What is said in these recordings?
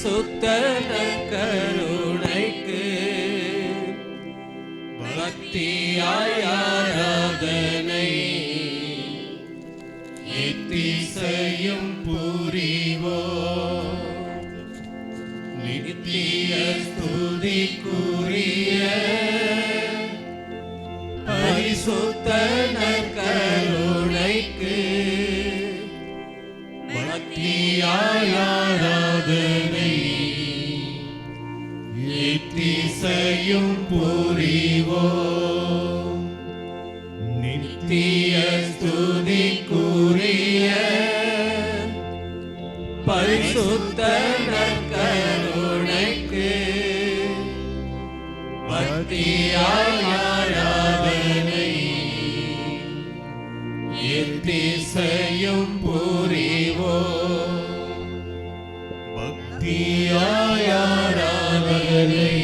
பரிசுத்த கருணைக்கு பக்தியாய் ஆராதனை எத்திசையும் புரிவோம். நித்திய ஸ்துதிக்குரிய பரிசுத்த கருணைக்கு பக்தியாய் ஆராதனை எத்திசையும் புரிவோம். நித்திய ஸ்துதிக்குரிய பரிசுத்த கருணைக்கு பக்தியாய் ஆராதனை எத்திசையும் புரிவோம். பக்தியாய் ஆராதனை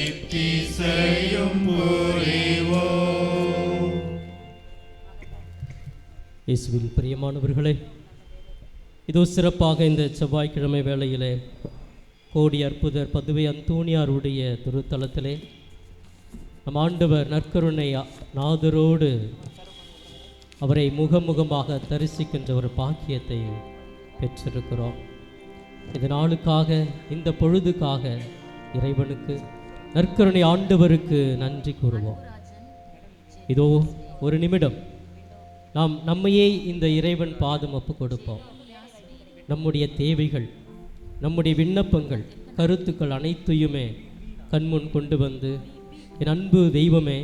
எத்திசையும் புரிவோம். இயேசுவில் பிரியமானவர்களே, இதோ சிறப்பாக இந்த செவ்வாய்க்கிழமை வேளையிலே கோடி அற்புதர் பதுவை அந்தோணியாருடைய திருத்தலத்திலே நம் ஆண்டவர் நற்கருணை நாதரோடு அவரை முகமுகமாக தரிசிக்கின்ற ஒரு பாக்கியத்தை பெற்றிருக்கிறோம். இந்த நாளுக்காக, இந்த பொழுதுக்காக இறைவனுக்கு, நற்கருணை ஆண்டவருக்கு நன்றி கூறுவோம். இதோ ஒரு நிமிடம் நாம் நம்மையே இந்த இறைவன் பாதம் ஒப்பு கொடுப்போம். நம்முடைய தேவைகள், நம்முடைய விண்ணப்பங்கள், கருத்துக்கள் அனைத்தையுமே கண்முன் கொண்டு வந்து, என் அன்பு தெய்வமே,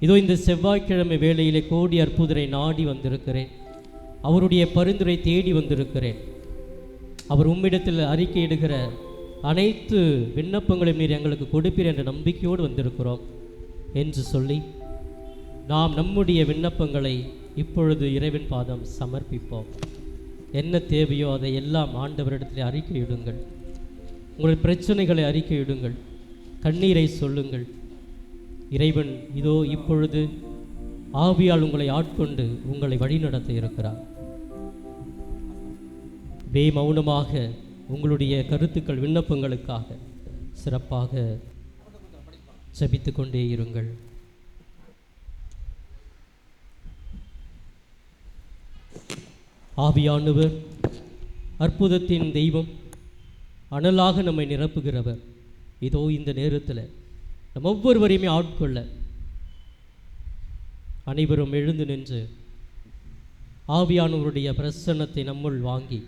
இதோ இந்த செவ்வாய்க்கிழமை வேளையிலே கோடி அற்புதரை நாடி வந்திருக்கிறேன். அவருடைய பரிந்துரை தேடி வந்திருக்கிறேன். அவர் உம்மிடத்தில் அறிக்கையிடுகிற அனைத்து விண்ணப்பங்களையும் நீர் எங்களுக்கு கொடுப்பீர் என்ற நம்பிக்கையோடு வந்திருக்கிறோம் என்று சொல்லி நாம் நம்முடைய விண்ணப்பங்களை இப்பொழுது இறைவன் பாதம் சமர்ப்பிப்போம். என்ன தேவையோ அதை எல்லாம் ஆண்டவரிடத்தில் அறிக்கையிடுங்கள். உங்கள் பிரச்சனைகளை அறிக்கையிடுங்கள். கண்ணீரை சொல்லுங்கள். இறைவன் இதோ இப்பொழுது ஆவியால் உங்களை ஆட்கொண்டு உங்களை வழிநடத்த இருக்கிறார். மௌனமாக உங்களுடைய கருத்துக்கள், விண்ணப்பங்களுக்காக சிறப்பாக ஜெபித்து கொண்டே இருங்கள். ஆவியானவர் அற்புதத்தின் தெய்வம், அனலாக நம்மை நிரப்புகிறவர். இதோ இந்த நேரத்தில் நம் ஒவ்வொருவரையுமே ஆட்கொள்ள அனைவரும் எழுந்து நின்று ஆவியானவருடைய பிரசன்னத்தை நம்முள் வாங்கி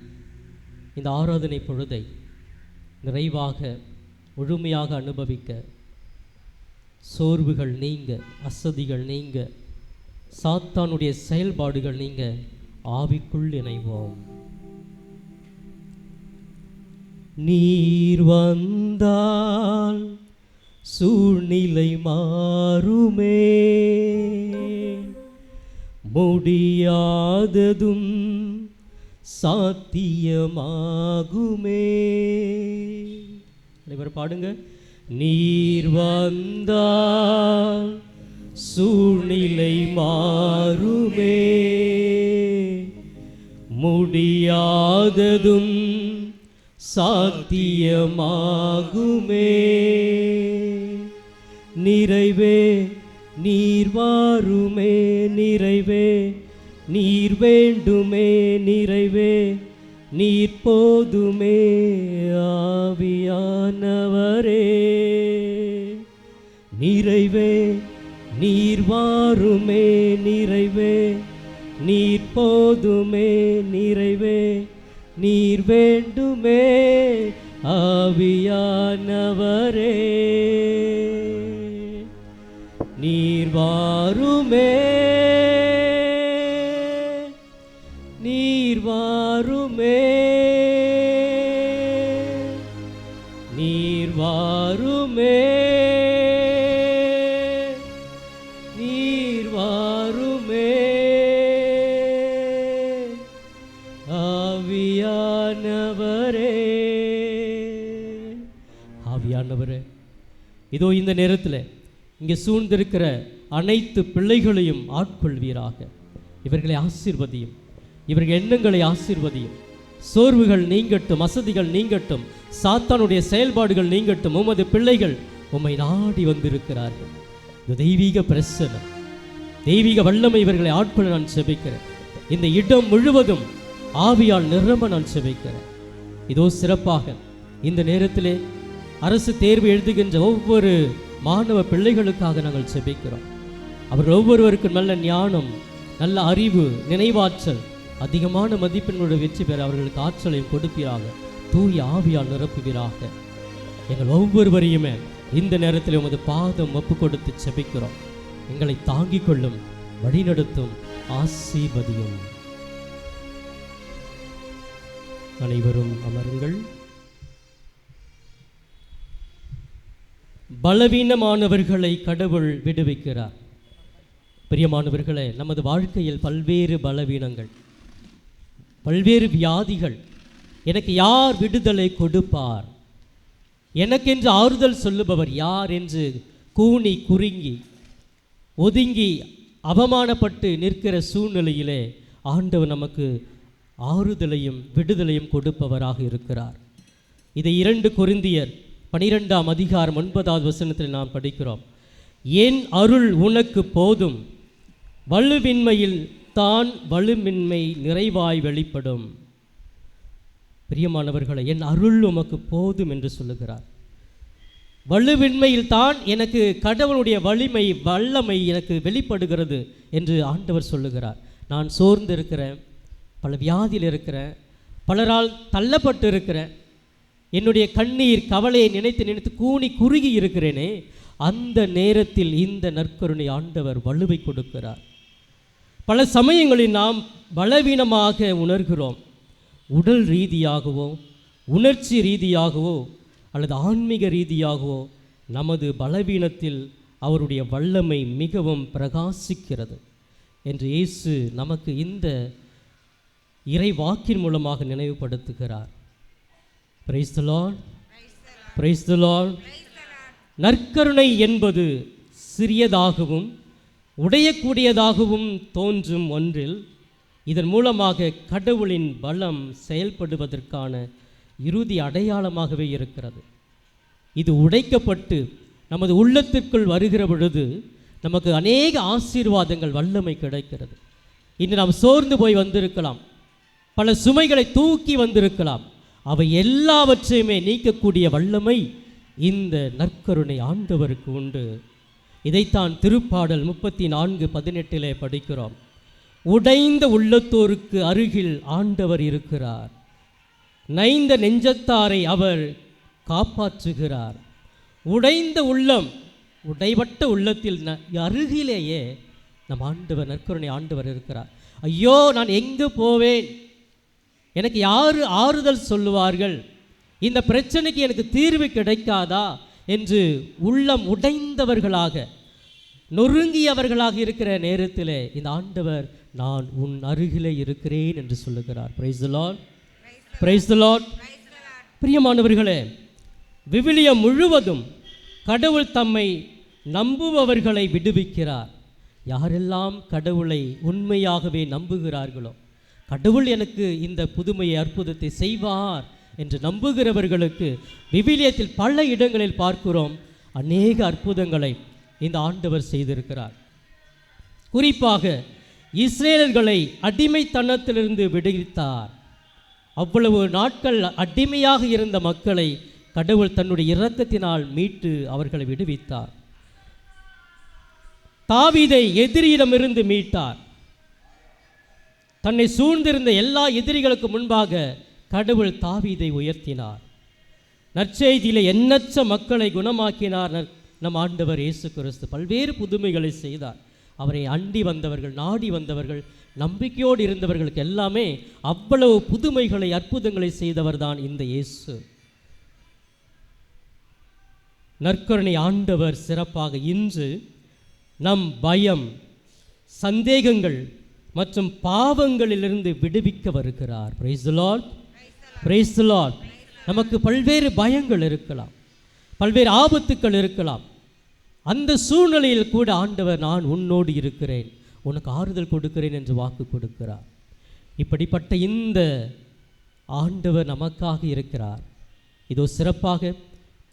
இந்த ஆராதனை பொழுதை நிறைவாக முழுமையாக அனுபவிக்க, சோர்வுகள் நீங்க, அசதிகள் நீங்க, சாத்தானுடைய செயல்பாடுகள் நீங்க ஆவிக்குள் இணைவோம். நீர் வந்தால் சூழ்நிலை மாறுமே, முடியாததும் சாத்தியமாகுமே. அனைவரும் பாடுங்க. நீர் வந்தால் சூழ்நிலை மாறுமே, முடியாததும் சாத்தியமாகுமே. நிறைவே நீர் வாருமே, நிறைவே நீர் வேண்டுமே, நிறைவே நீர் போதுமே. ஆவியானவரே நிறைவே நீர் வாருமே, நிறைவே நீர் போதுமே, நிறைவே நீர் வேண்டுமே. ஆவியானவரே நீர் வாருமே, நீர் வாருமே, நீர் வாருமே, நீர் வாருமே. ஆவியானவரே, ஆவியானவரே, இதோ இந்த நேரத்தில் இங்கே சூழ்ந்திருக்கிற அனைத்து பிள்ளைகளையும் ஆட்கொள்வீராக. இவர்களை ஆசீர்வதியும், இவர்கள் எண்ணங்களை ஆசீர்வதியும், சோர்வுகள் நீங்கட்டும், அசதிகள் நீங்கட்டும், சாத்தானுடைய செயல்பாடுகள் நீங்கட்டும். உமது பிள்ளைகள் உம்மை நாடி வந்திருக்கிறார்கள். இந்த தெய்வீக பிரசன்னம், தெய்வீக வல்லமை இவர்களை ஆட்கொள்ள நான் செபிக்கிறேன். இந்த இடம் முழுவதும் ஆவியால் நிரம்ப நான் செபிக்கிறேன். இதோ சிறப்பாக இந்த நேரத்திலே அரசு தேர்வு எழுதுகின்ற ஒவ்வொரு மாணவ பிள்ளைகளுக்காக நாங்கள் செபிக்கிறோம். அவர்கள் ஒவ்வொருவருக்கும் நல்ல ஞானம், நல்ல அறிவு, நினைவாற்றல், அதிகமான மதிப்பெண்களோட வெற்றி பெற அவர்களுக்கு ஆற்றலையும் கொடுப்பீராக. தூய ஆவியால் நிரப்புவீராக. எங்கள் ஒவ்வொருவரையுமே இந்த நேரத்தில் உமது பாதம் ஒப்பு கொடுத்து செபிக்கிறோம். எங்களை தாங்கிக் கொள்ளும், வழிநடத்தும், ஆசீர்வதியும். அனைவரும் அமருங்கள். பலவீனமானவர்களை கடவுள் விடுவிக்கிறார். பிரியமானவர்களே, நமது வாழ்க்கையில் பல்வேறு பலவீனங்கள், பல்வேறு வியாதிகள். எனக்கு யார் விடுதலை கொடுப்பார்? எனக்கென்று ஆறுதல் சொல்லுபவர் யார் என்று கூனி குறுங்கி ஒதுங்கி அவமானப்பட்டு நிற்கிற சூழ்நிலையிலே ஆண்டவர் நமக்கு ஆறுதலையும் விடுதலையும் கொடுப்பவராக இருக்கிறார். இதை 2 கொரிந்தியர் 12ஆம் அதிகாரம் 9வது வசனத்தில் நாம் படிக்கிறோம். என் அருள் உனக்கு போதும், வலுவின்மையில் தான் வலுமின்மை நிறைவாய் வெளிப்படும். பிரியமானவர்களை, என் அருள் உமக்கு போதும் என்று சொல்லுகிறார். வலுவின்மையில் தான் எனக்கு கடவுளுடைய வலிமை, வல்லமை எனக்கு வெளிப்படுகிறது என்று ஆண்டவர் சொல்லுகிறார். நான் சோர்ந்து இருக்கிறேன், பல வியாதியில் இருக்கிறேன், பலரால் தள்ளப்பட்டு இருக்கிறேன், என்னுடைய கண்ணீர் கவலையை நினைத்து நினைத்து கூனி குறுகி இருக்கிறேனே, அந்த நேரத்தில் இந்த நற்கருணை ஆண்டவர் வலுவை கொடுக்கிறார். பல சமயங்களில் நாம் பலவீனமாக உணர்கிறோம். உடல் ரீதியாகவோ, உணர்ச்சி ரீதியாகவோ, அல்லது ஆன்மீக ரீதியாகவோ நமது பலவீனத்தில் அவருடைய வல்லமை மிகவும் பிரகாசிக்கிறது என்று இயேசு நமக்கு இந்த இறை வாக்கின் மூலமாக நினைவுபடுத்துகிறார். Praise the Lord, praise the Lord. நற்கருணை என்பது சிறியதாகவும் உடையக்கூடியதாகவும் தோன்றும் ஒன்றில், இதன் மூலமாக கடவுளின் பலம் செயல்படுவதற்கான இறுதி அடையாளமாகவே இருக்கிறது. இது உடைக்கப்பட்டு நமது உள்ளத்திற்குள் வருகிற பொழுது நமக்கு அநேக ஆசீர்வாதங்கள், வல்லமை கிடைக்கிறது. இன்று நாம் சோர்ந்து போய் வந்திருக்கலாம், பல சுமைகளை தூக்கி வந்திருக்கலாம். அவை எல்லாவற்றையுமே நீக்கக்கூடிய வல்லமை இந்த நற்கருணை ஆண்டவருக்கு உண்டு. இதைத்தான் திருப்பாடல் 34:18 படிக்கிறோம். உடைந்த உள்ளத்தோருக்கு அருகில் ஆண்டவர் இருக்கிறார், நைந்த நெஞ்சத்தாரை அவர் காப்பாற்றுகிறார். உடைந்த உள்ளம், உடைபட்ட உள்ளத்தில் அருகிலேயே நம் ஆண்டவர், நற்கருணை ஆண்டவர் இருக்கிறார். ஐயோ, நான் எங்கு போவேன்? எனக்கு யார் ஆறுதல் சொல்லுவார்கள்? இந்த பிரச்சனைக்கு எனக்கு தீர்வு கிடைக்காதா என்று உள்ளம் உடைந்தவர்களாக, நொறுங்கியவர்களாக இருக்கிற நேரத்தில் இந்த ஆண்டவர் நான் உன் அருகிலே இருக்கிறேன் என்று சொல்லுகிறார். Price the Lord, praise the Lord. பிரியமானவர்களே, விவிலியம் முழுவதும் கடவுள் தம்மை நம்புபவர்களை விடுவிக்கிறார். யாரெல்லாம் கடவுளை உண்மையாகவே நம்புகிறார்களோ, கடவுள் எனக்கு இந்த புதுமையை, அற்புதத்தை செய்வார் என்று நம்புகிறவர்களுக்கு விவிலியத்தில் பல இடங்களில் பார்க்கிறோம் அநேக அற்புதங்களை இந்த ஆண்டவர் செய்திருக்கிறார். குறிப்பாக இஸ்ரேலர்களை அடிமைத்தனத்திலிருந்து விடுவித்தார். அவ்வளவு நாட்கள் அடிமையாக இருந்த மக்களை கடவுள் தன்னுடைய இரக்கத்தினால் மீட்டு அவர்களை விடுவித்தார். தாவீதை எதிரியிடமிருந்து மீட்டார். தன்னை சூழ்ந்திருந்த எல்லா எதிரிகளுக்கு முன்பாக கடவுள் தாவீதை உயர்த்தினார். நற்செய்தியிலே எண்ணற்ற மக்களை குணமாக்கினார் நம் ஆண்டவர் இயேசு கிறிஸ்து. பல்வேறு புதுமைகளை செய்தார். அவரை அண்டி வந்தவர்கள், நாடி வந்தவர்கள், நம்பிக்கையோடு இருந்தவர்களுக்கு எல்லாமே அவ்வளவு புதுமைகளை, அற்புதங்களை செய்தவர் தான் இந்த இயேசு. நற்கருணை ஆண்டவர் சிறப்பாக இன்று நம் பயம், சந்தேகங்கள் மற்றும் பாவங்களிலிருந்து விடுவிக்க வருகிறார். Price the Lord, praise the Lord. நமக்கு பல்வேறு பயங்கள் இருக்கலாம், பல்வேறு ஆபத்துக்கள் இருக்கலாம். அந்த சூழ்நிலையில் கூட ஆண்டவர் நான் உன்னோடு இருக்கிறேன், உனக்கு ஆறுதல் கொடுக்கிறேன் என்று வாக்கு கொடுக்கிறார். இப்படிப்பட்ட இந்த ஆண்டவர் நமக்காக இருக்கிறார். இதோ சிறப்பாக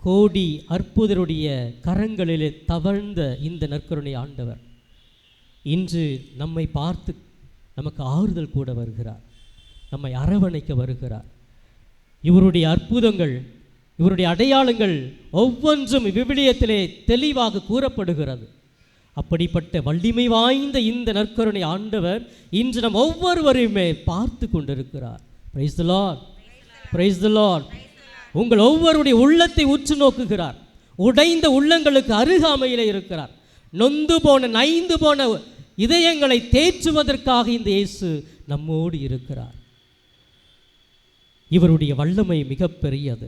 கோடி அற்புதருடைய கரங்களிலே தவழ்ந்த இந்த நற்கருணை ஆண்டவர் இன்று நம்மை பார்த்து நமக்கு ஆறுதல் கூட வருகிறார், நம்மை அரவணைக்க வருகிறார். இவருடைய அற்புதங்கள், இவருடைய அடையாளங்கள் ஒவ்வொன்றும் விவிலியத்திலே தெளிவாக கூறப்படுகிறது. அப்படிப்பட்ட வலிமை வாய்ந்த இந்த நற்கருணை ஆண்டவர் இன்று நம் ஒவ்வொருவரையுமே பார்த்து கொண்டிருக்கிறார். Price the Lord, praise the Lord. உங்கள் ஒவ்வொருடைய உள்ளத்தை உற்று நோக்குகிறார். உடைந்த உள்ளங்களுக்கு அருகாமையிலே இருக்கிறார். நொந்து போன நைந்து போன இதயங்களை தேற்றுவதற்காக இந்த இயேசு நம்மோடு இருக்கிறார். இவருடைய வல்லமை மிகப்பெரியது,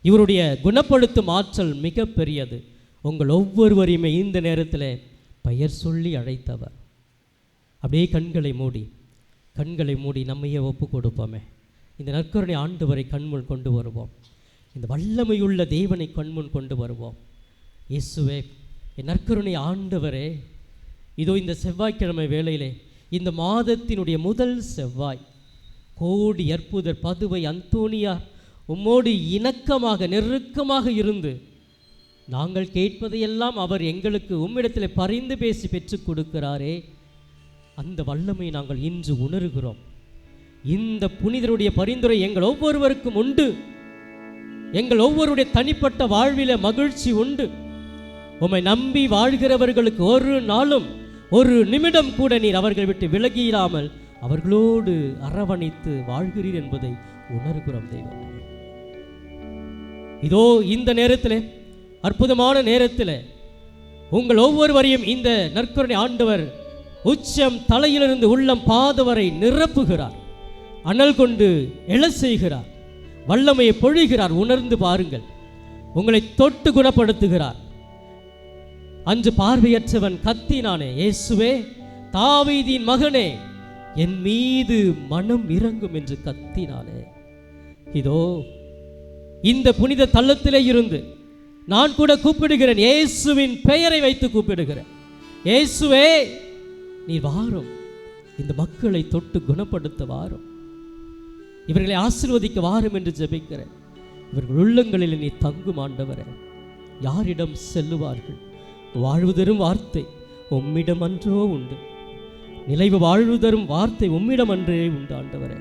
இவருடைய குணப்படுத்தும் ஆற்றல் மிகப்பெரியது. உங்கள் ஒவ்வொருவரையுமே இந்த நேரத்தில் பெயர் சொல்லி அழைத்தவர். அப்படியே கண்களை மூடி நம்மையே ஒப்பு கொடுப்போமே. இந்த நற்கருணை ஆண்டவரை கண்முன் கொண்டு வருவோம். இந்த வல்லமையுள்ள தேவனை கண்முன் கொண்டு வருவோம். இயேசுவே, என் நற்கருணை ஆண்டவரே, இதோ இந்த செவ்வாய்க்கிழமை வேளையிலே, இந்த மாதத்தினுடைய முதல் செவ்வாய், கோடி அற்புதர் பதுவை அந்தோனியார் உம்மோடு இணக்கமாக நெருக்கமாக இருந்து நாங்கள் கேட்பதையெல்லாம் அவர் எங்களுக்கு உம்மிடத்தில் பரிந்து பேசி பெற்றுக் கொடுக்கிறாரே, அந்த வல்லமை நாங்கள் இன்று உணர்கிறோம். இந்த புனிதருடைய பரிந்துரை எங்கள் ஒவ்வொருவருக்கும் உண்டு. எங்கள் ஒவ்வொருடைய தனிப்பட்ட வாழ்வில மகிழ்ச்சி உண்டு. உம்மை நம்பி வாழ்கிறவர்களுக்கு ஒரு நாளும் ஒரு நிமிடம் கூட நீர் அவர்கள் விட்டு விலகியிராமல் அவர்களோடு அரவணைத்து வாழ்கிறீர் என்பதை உணர்கிறோம் தெய்வமே. இதோ இந்த நேரத்தில், அற்புதமான நேரத்தில் உங்கள் ஒவ்வொருவரையும் இந்த நற்கருணை ஆண்டவர் உச்சம் தலையிலிருந்து உள்ளம் பாதவரை நிரப்புகிறார். அனல் கொண்டு எழ செய்கிறார். வல்லமையை பொழிகிறார். உணர்ந்து பாருங்கள். உங்களை தொட்டு குணப்படுத்துகிறார். அன்று பார்வையற்றவன் கத்தினானே, இயேசுவே தாவீதின் மகனே, என் மீது மனம் இறங்கும் என்று கத்தினானே. இதோ இந்த புனித தள்ளத்திலே இருந்து நான் கூட கூப்பிடுகிறேன். இயேசுவின் பெயரை வைத்து கூப்பிடுகிறேன். இயேசுவே, நீ வாரும், இந்த மக்களை தொட்டு குணப்படுத்த வாரும், இவர்களை ஆசீர்வதிக்க வாரும் என்று ஜெபிக்கிறேன். இவர்கள் உள்ளங்களில் நீ தங்கும் ஆண்டவரே. யாரிடம் செல்லுவார்கள்? வாழ்வு தரும் வார்த்தை உம்மிடம் அன்றோ உண்டு. நிலைவு வாழ்வு தரும் வார்த்தை உம்மிடம் அன்றே உண்டு ஆண்டவரே.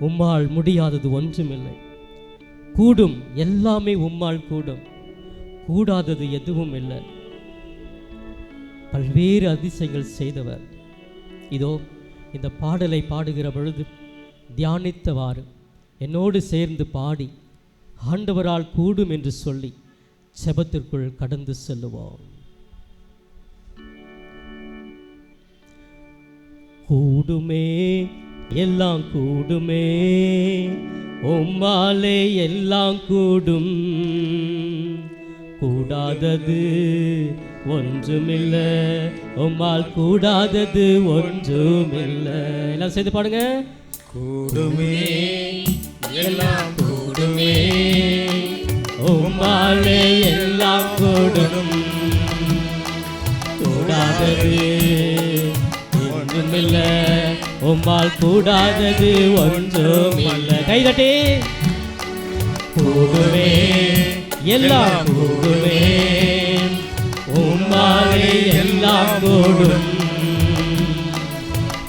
உம்மால் முடியாதது ஒன்றுமில்லை. கூடும், எல்லாமே உம்மால் கூடும். கூடாதது எதுவும் இல்லை. பல்வேறு அதிசயங்கள் செய்தவர். இதோ இந்த பாடலை பாடுகிற பொழுது தியானித்தவாறு என்னோடு சேர்ந்து பாடி ஆண்டவரால் கூடும் என்று சொல்லி செபத்திற்குள் கடந்து செல்லுவோம். கூடுமே, எல்லாம் கூடுமே, உம்மாலே எல்லாம் கூடும். கூடாதது ஒன்றுமில்லை, உம்மால் கூடாதது ஒன்றுமில்லை. எல்லாம் சேர்ந்து பாடுங்க. கூடுமே, எல்லாம் கூடுமே, உம்மாலே எல்லாம் கூடும். கூடாதது ஒன்றுமில்லை, உம்மால் கூடாதது ஒன்றுமில்லை. கைதட்டி. கூடுமே, எல்லாம் கூடுமே, உம்மாலே எல்லாம் கூடும்.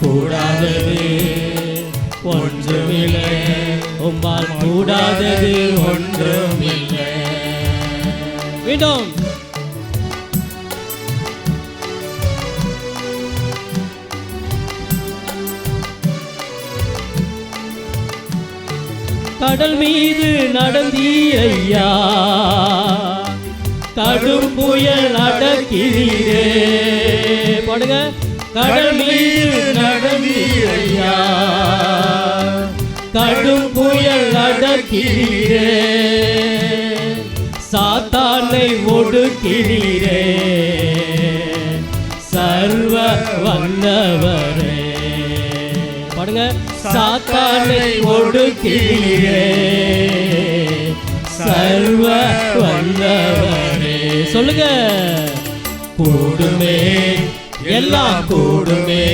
கூடாதது ஒன்றுமில்லை, உம்மால் கூடாதது ஒன்றுமில்லை. மீண்டும். கடல் மீது நடந்தீரையா, கடும் புயல் அடக்கிறீரே. பாடுங்க. கடல் மீது நடந்தீரையா, கடும் புயல் அடக்கிறீரே. சாத்தானை ஒடுக்கிறீரே, சர்வ வல்லவரே. பாடுங்க. சாத்தானை ஒடுக்கிறீரே, சர்வ வல்லவரே. சொல்லுங்க. கூடுமே, எல்லாம் கூடுமே,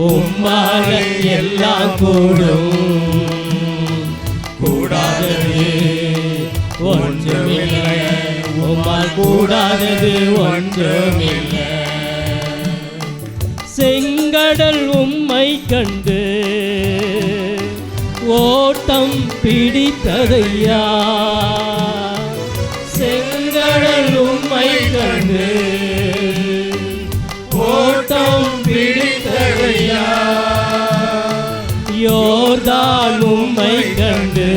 உம்மால எல்லாம் கூடும். கூடாதது ஒன்றுமில்லை, உம்மால் கூடாதது ஒன்றுமில்லை. செங்கடல் உம்மை கண்டு ஓட்டம் பிடித்ததையா, செங்கடல் உம்மை கண்டு ஓட்டம் பிடித்ததையா, யோர்தான் உம்மை கண்டு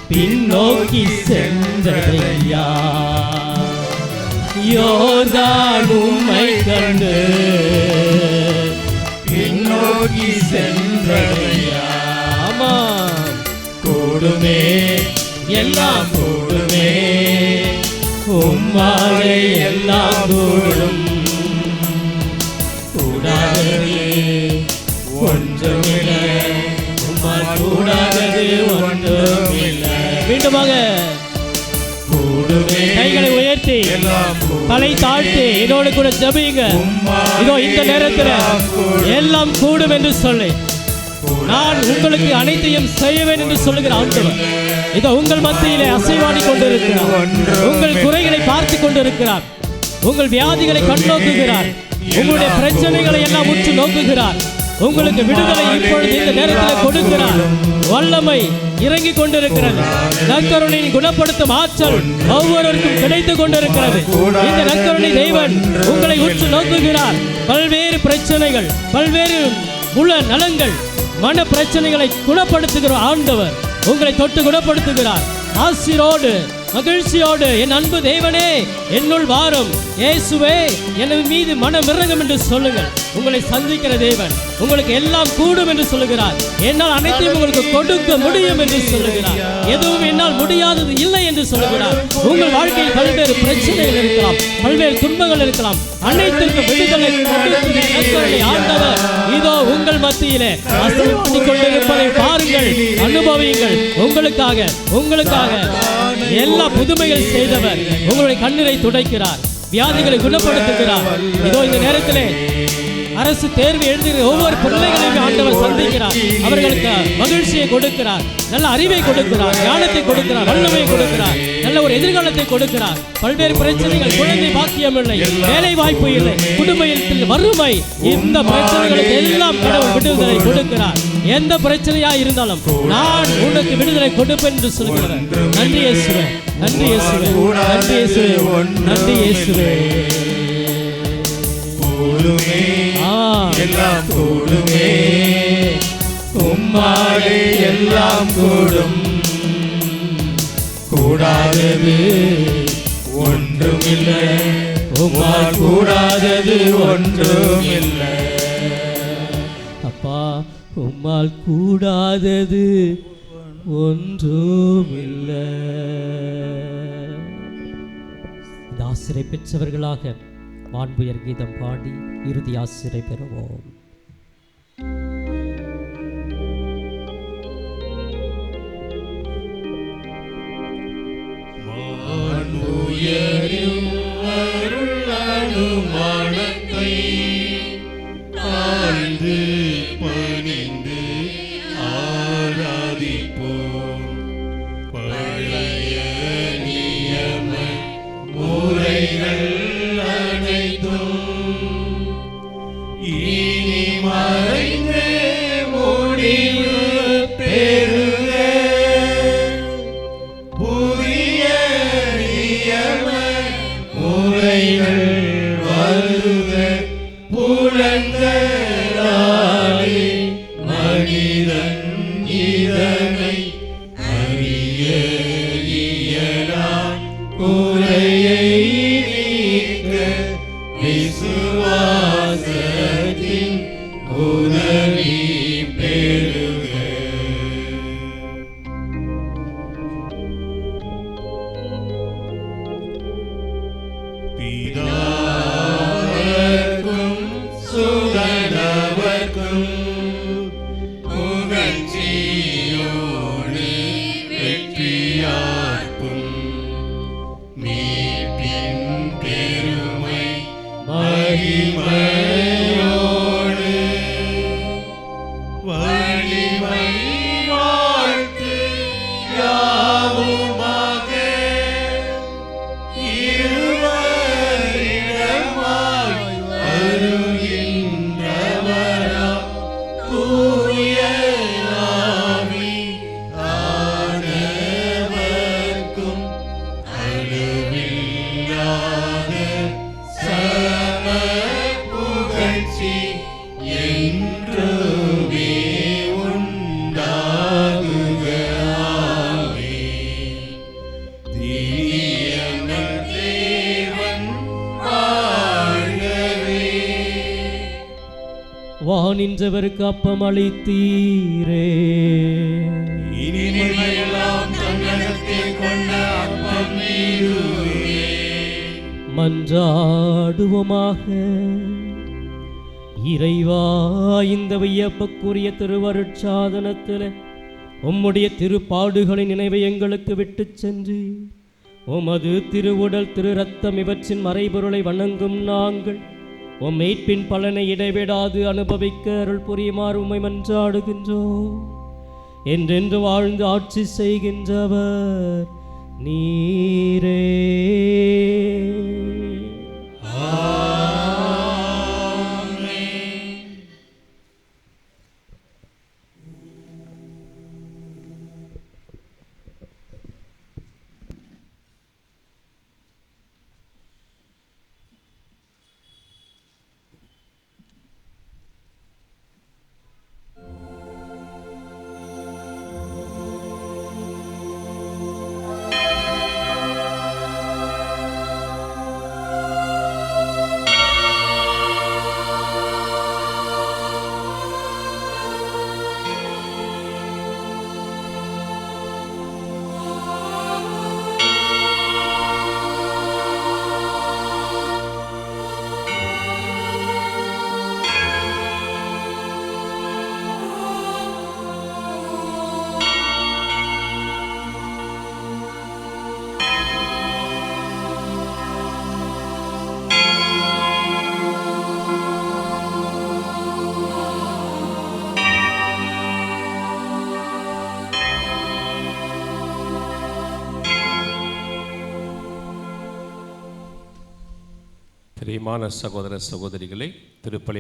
பின்னோக்கி சென்றதையா, யோர்தான் உம்மை கண்டு பின்னோக்கி சென்றதையா. ஆமாம், கூடுமே எல்லாம் கூடுமே, உம்மாலே எல்லாம் கூடும். கூடாதது ஒன்றுமில்லை, உம்மால் கூடாதது ஒன்றுமில்லை. மீண்டுமாக கூடுமே. கைகளை உயர்த்தி தலை தாழ்த்தி இதோடு கூட ஜெபிங்க. இதோ இந்த நேரத்தில் எல்லாம் கூடும் என்று சொல்லி நான் உங்களுக்கு அனைத்தையும் செய்வேன் என்று சொல்லுகிற ஆண்டவர் இதோ உங்கள் மத்தியிலே அசைவாடி கொண்டிருக்கிறார். உங்கள் குறைகளை பார்த்து கொண்டிருக்கிறார். உங்கள் வியாதிகளை கண்ணோக்குகிறார். உங்களுடைய பிரச்சனைகளை எல்லாம் உற்று நோக்குகிறார். உங்களுக்கு விடுதலை இப்பொழுது இந்த நேரத்தில் கொடுக்கிறார். வல்லமை இறங்கிக் கொண்டிருக்கிறது. நற்கருணையை குணப்படுத்தும் ஆற்றல் ஒவ்வொருவருக்கும் கிடைத்துக் கொண்டிருக்கிறது. இந்த நற்கருணை தேவன் உங்களை உற்று நோக்குகிறார். பல்வேறு பிரச்சனைகள், பல்வேறு உள்ள நலங்கள், மன பிரச்சனைகளை குணப்படுத்துகிற ஆண்டவர் உங்களை தொட்டு குணப்படுத்துகிறார். ஆசிரோடு மகிழ்ச்சியோடு என் அன்பு தேவனே என்னுள் வாரும், இயேசுவே என் மீது மனம் இறங்கும் என்று சொல்லுங்கள். உங்களை சந்திக்கிற தேவன் உங்களுக்கு எல்லாம் கூடும் என்று சொல்லுகிறார். என்னால் அனைத்தையும் உங்களுக்கு கொடுக்க முடியும் என்று சொல்லுகிறார். எதுவும் என்னால் முடியாதது இல்லை என்று சொல்லுகிறார். உங்கள் வாழ்க்கையில் பல்வேறு பிரச்சனைகள் இருக்கலாம், பல்வேறு துன்பங்கள் இருக்கலாம். அனைத்திற்கும் விடுதலை ஆண்டவர் இதோ உங்கள் மத்தியிலே அசைவாடி கொண்டிருப்பதை பாருங்கள், அனுபவியுங்கள். உங்களுக்காக எல்லா புதுமைகள் செய்தவர் உங்களுடைய கண்ணீரை துடைக்கிறார், வியாதிகளை குணப்படுத்துகிறார். இதோ இந்த நேரத்திலே அரசு தேர்வு எழுதுகிற ஒவ்வொரு பிள்ளைகளையும் ஆண்டவர் சந்திக்கிறார். அவர்களுக்கு மகிழ்ச்சியை கொடுக்கிறார், நல்ல அறிவை கொடுக்கிறார், ஞானத்தை கொடுக்கிறார், வல்லமையை கொடுக்கிறார், நல்ல ஒரு எதிர்காலத்தை கொடுக்கிறார். பல்வேறு பிரச்சனைகள், குழந்தை பாக்கியம் இல்லை, வேலை வாய்ப்பு இல்லை, குடும்பத்தில் வறுமை, இந்த பிரச்சனைகளுக்கு எல்லாம் கடவுள் விடுதலை கொடுக்கிறார். எந்த பிரச்சனையா இருந்தாலும் நான் உனக்கு விடுதலை கொடுப்பேன் என்று சொல்கிறார். நன்றி இயேசுவே, நன்றி இயேசுவே, நன்றி இயேசுவே, நன்றி இயேசுவே. கூடுமே எல்லாம் கூடுமே, உம்மாலே எல்லாம் கூடும். கூடாதது ஒன்றுமில்லை, உம்மால் கூடாதது ஒன்றுமில்லை. அப்பா, உம்மால் கூடாதது ஒன்றுமில்லை. இந்த ஆசிரியை பெற்றவர்களாக வான்புயர் கீதம் பாடி இறுதி ஆசிரியை பெறுவோம். மான்புயரின் அருள் அனுமானத்தை ஆழ்ந்து பணிந்து ஆராதிப்போம். பழைய நியம முறைகள் இனி மறைந்து முடிவு பெறுக. புதிய நியம முறைகள் வருக. புலன்களாலே மனிதன் இதனை அறிய இயலான். குறையை நீக்க விசுவாசத்தின் உதவி பெறுக. பிதாவர்க்கும் சுதனவர்க்கும் புகழ்ச்சியோடு வெற்றியார்க்கும் மீட்பின் பெருமை மகிமையோடு இவை வாழ்த்து யாவுமாக இருவரிடமாய் வருகின்றவரா தூய ஆவி ஆனவர்க்கும் அணுவில்லாத சம புகழ்ச்சி என்றுமே உண்டாகுக. ஆமென். திவ்யம தேவன் வாழ்கவே. வானின்றவருக்கு அப்பம் அளித்தீரே, இனிமையெல்லாம் தன்னகத்தில் கொண்ட அப்பம் நீருவே. மன்றாடுவோமாக. இறைவா, இந்த வியப்புக்குரிய திருவருட்சாதனத்தில் உம்முடைய திருப்பாடுகளின் நினைவை எங்களுக்கு விட்டுச் சென்று உமது திருவுடல் திரு ரத்தம் இவற்றின் மறைபொருளை வணங்கும் நாங்கள் உம் மீட்பின் பலனை இடைவிடாது அனுபவிக்க அருள் புரியுமாறு உம்மை மன்றாடுகின்றோம். என்றென்று வாழ்ந்து ஆட்சி செய்கின்றவர் நீரே. பிரியமான சகோதர சகோதரிகளை, திருப்பலி